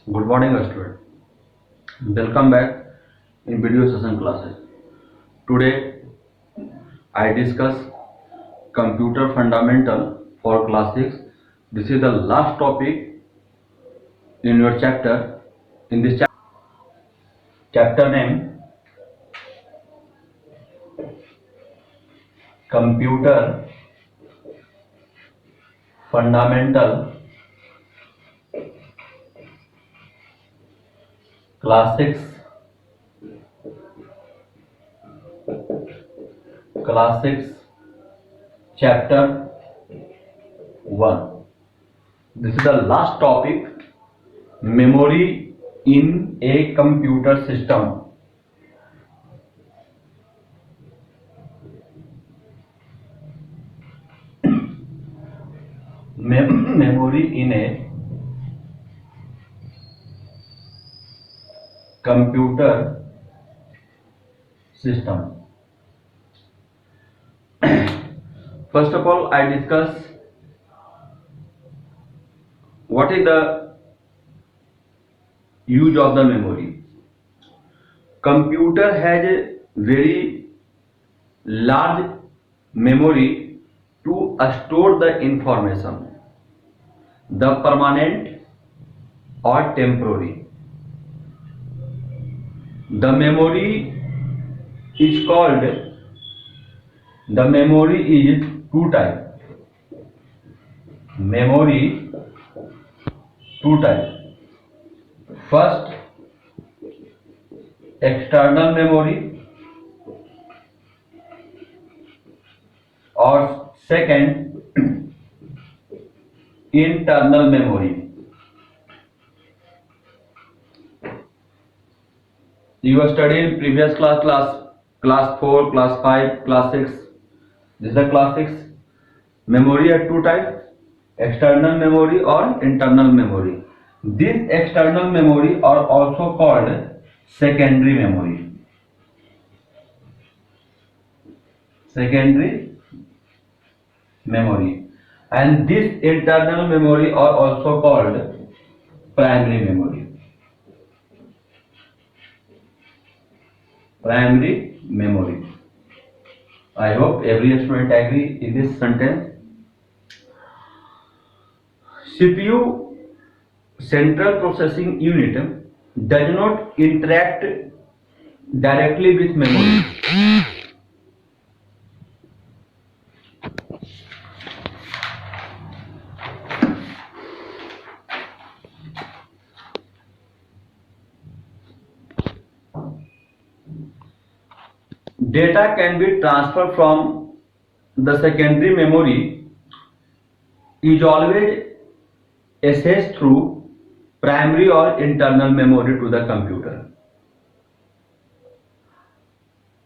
Good morning, student. Welcome back in video session classes. Today, I discuss computer fundamental for class 6. This is the last topic in your chapter. In this chapter name, computer fundamental class 6 chapter 1. This is the last topic, memory in a computer system. Memory in a computer system. First of all, I discuss what is the use of the memory. Computer has a very large memory to store the information, the permanent or temporary. The memory is called, the memory is two type. Memory two type. First, external memory, or second, internal memory. You have studied in previous class 4, class 5, class 6. This is the class 6. Memory are two types, external memory or internal memory. This external memory are also called secondary memory. Secondary memory. And this internal memory are also called primary memory. Primary memory. I hope every student agree in this sentence. CPU, central processing unit, does not interact directly with memory. Data can be transferred from the secondary memory is always accessed through primary or internal memory to the computer.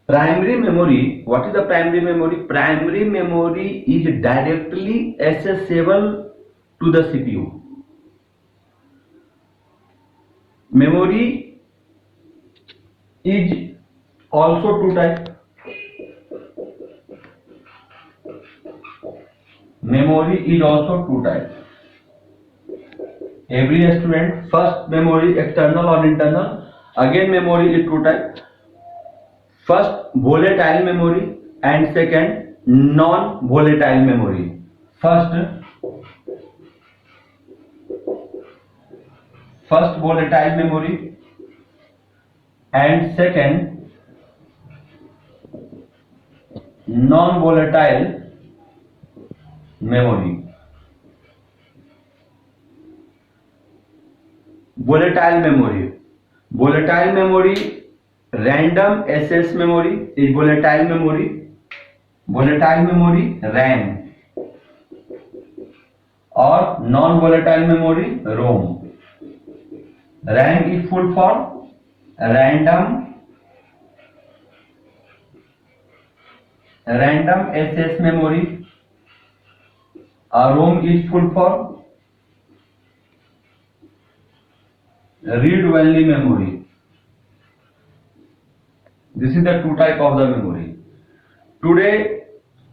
Primary memory, what is the primary memory? Primary memory is directly accessible to the CPU. Memory is also two types. Memory is also two types. Every student, first memory external or internal. Again memory is two types. First volatile memory and second non-volatile memory. First volatile memory and second non-volatile memory. Volatile memory, random access memory is volatile memory. Volatile memory, RAM, or non-volatile memory, ROM. RAM is full form random access memory. ROM is full form read-only memory. This is the two type of the memory. Today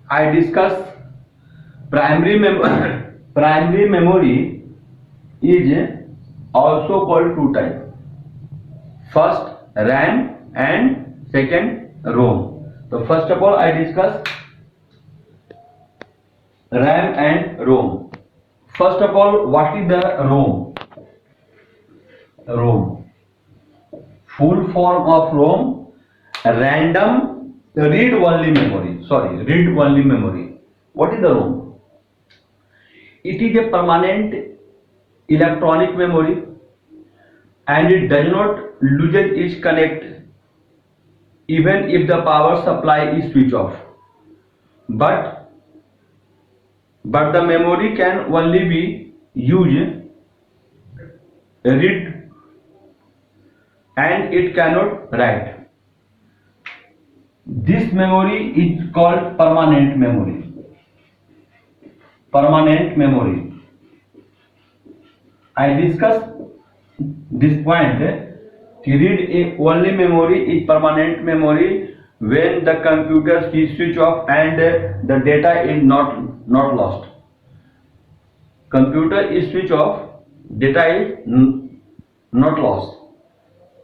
I discuss primary memory is also called two types. First RAM and second ROM. So first of all I discuss RAM and ROM. First of all, what is the ROM? ROM. Full form of ROM, random read only memory. Sorry, read only memory. What is the ROM? It is a permanent electronic memory and it does not lose its connect even if the power supply is switched off. But the memory can only be used read and it cannot write. This memory is called permanent memory. Permanent memory. I discussed this point. Read only memory is permanent memory when the computer is switched off and the data is not lost. Computer is switched off, data is not lost.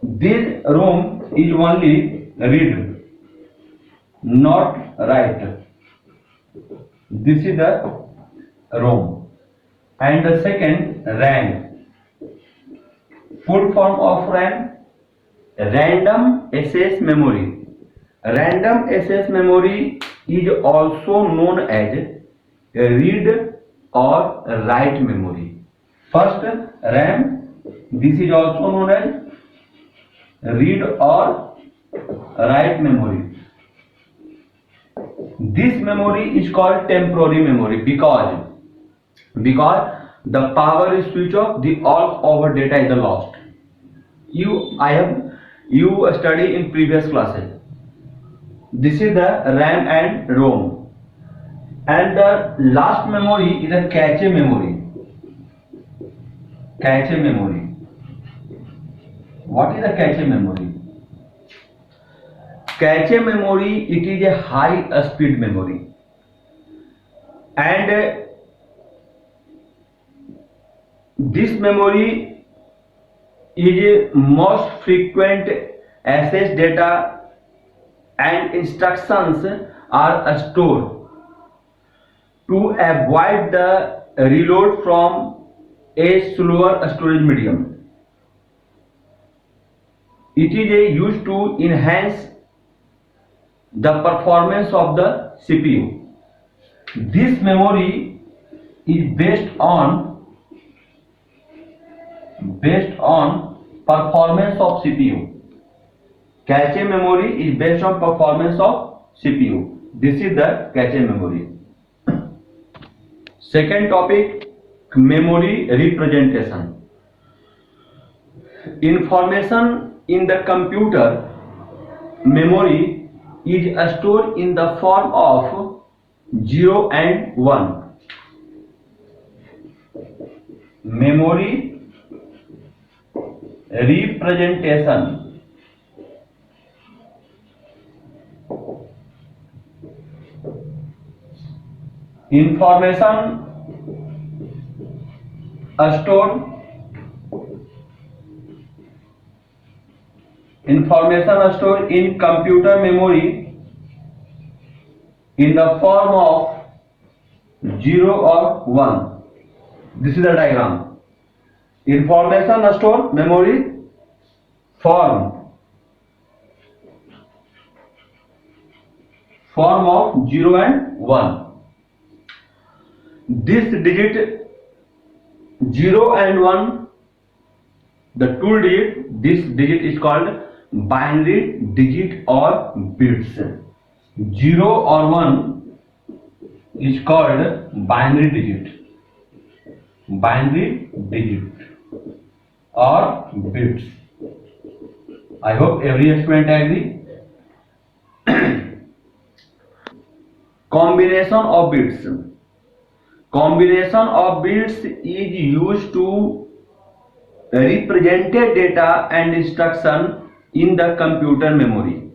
This ROM is only read, not write. This is the ROM. And the second, RAM. Full form of RAM, random access memory. Random access memory is also known as read or write memory. First, RAM. This is also known as read or write memory. This memory is called temporary memory because the power is switched off, the all over data is lost. You study in previous classes. This is the RAM and ROM. And the last memory is a cache memory. Cache memory. What is a cache memory? Cache memory, it is a high speed memory. And this memory is most frequent access data and instructions are stored to avoid the reload from a slower storage medium. It is used to enhance the performance of the CPU. This memory is based on performance of CPU. Cache memory is based on performance of CPU. This is the cache memory. Second topic, memory representation. Information in the computer memory is stored in the form of 0 and 1. Memory representation. Information stored in computer memory in the form of 0 or 1. This is the diagram. Information stored memory form of 0 and 1. This digit 0 and 1, the two digit, this digit is called binary digit or bits. 0 or 1 is called binary digit. Binary digit or bits. I hope every student agree. Combination of bits. Combination of bits is used to represent data and instruction in the computer memory.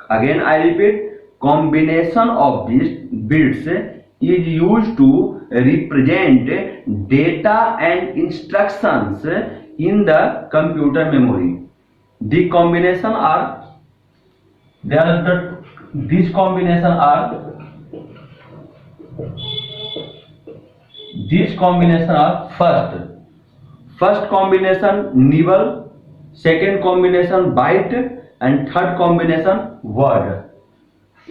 Again I repeat, combination of bits is used to represent data and instructions in the computer memory. The combination are these combination are first combination nibble, second combination byte, and third combination word.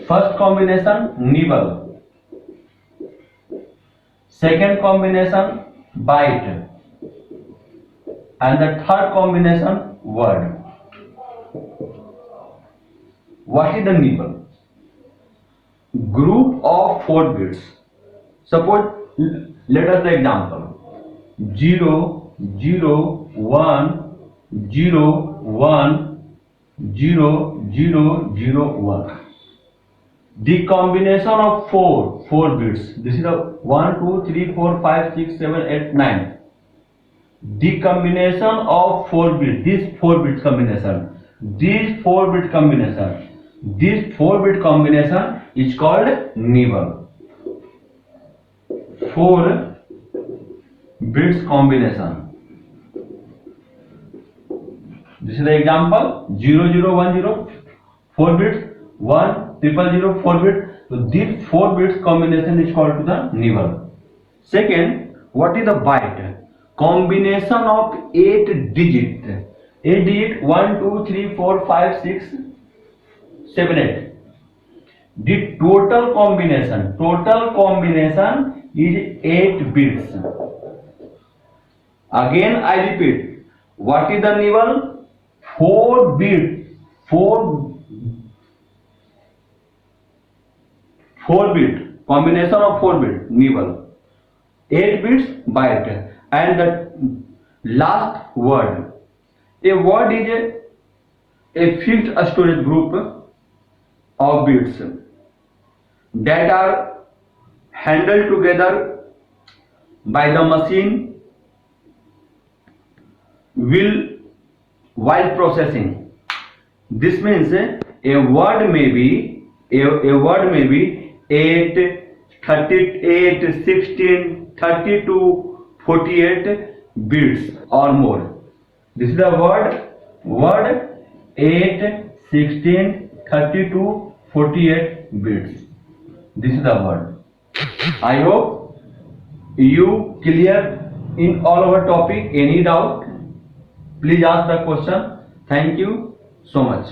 First combination nibble, second combination byte, and the third combination word. What is the nibble? Group of 4 bits. Suppose let us the example 0 0 1 0 1 0 0 0 1. The combination of 4 bits. This is the 1 2 3 4 5 6 7 8 9. The combination of 4 bits. This 4 bit combination. This 4 bit combination. This 4 bit combination is called nibble. 4 bits combination. This is the example 0010 4 bits 1000 4 bits. So this 4 bits combination is called to the nibble. Second, what is the byte? Combination of 8 digit. 8 digit 1 2 3 4 5 6 7 8. The total combination is 8 bits. Again I repeat, what is the nibble? 4 bits, 4 bit combination of 4 bit nibble, 8 bits byte, and the last word. A word is a fixed storage group of bits that are handled together by the machine while processing. This means a word may be 8, 38, 16, 32, 48 bits or more. This is the word 8, 16, 32, 48 bits. This is the word. I hope you clear in all our topic. Any doubt, please ask the question. Thank you so much.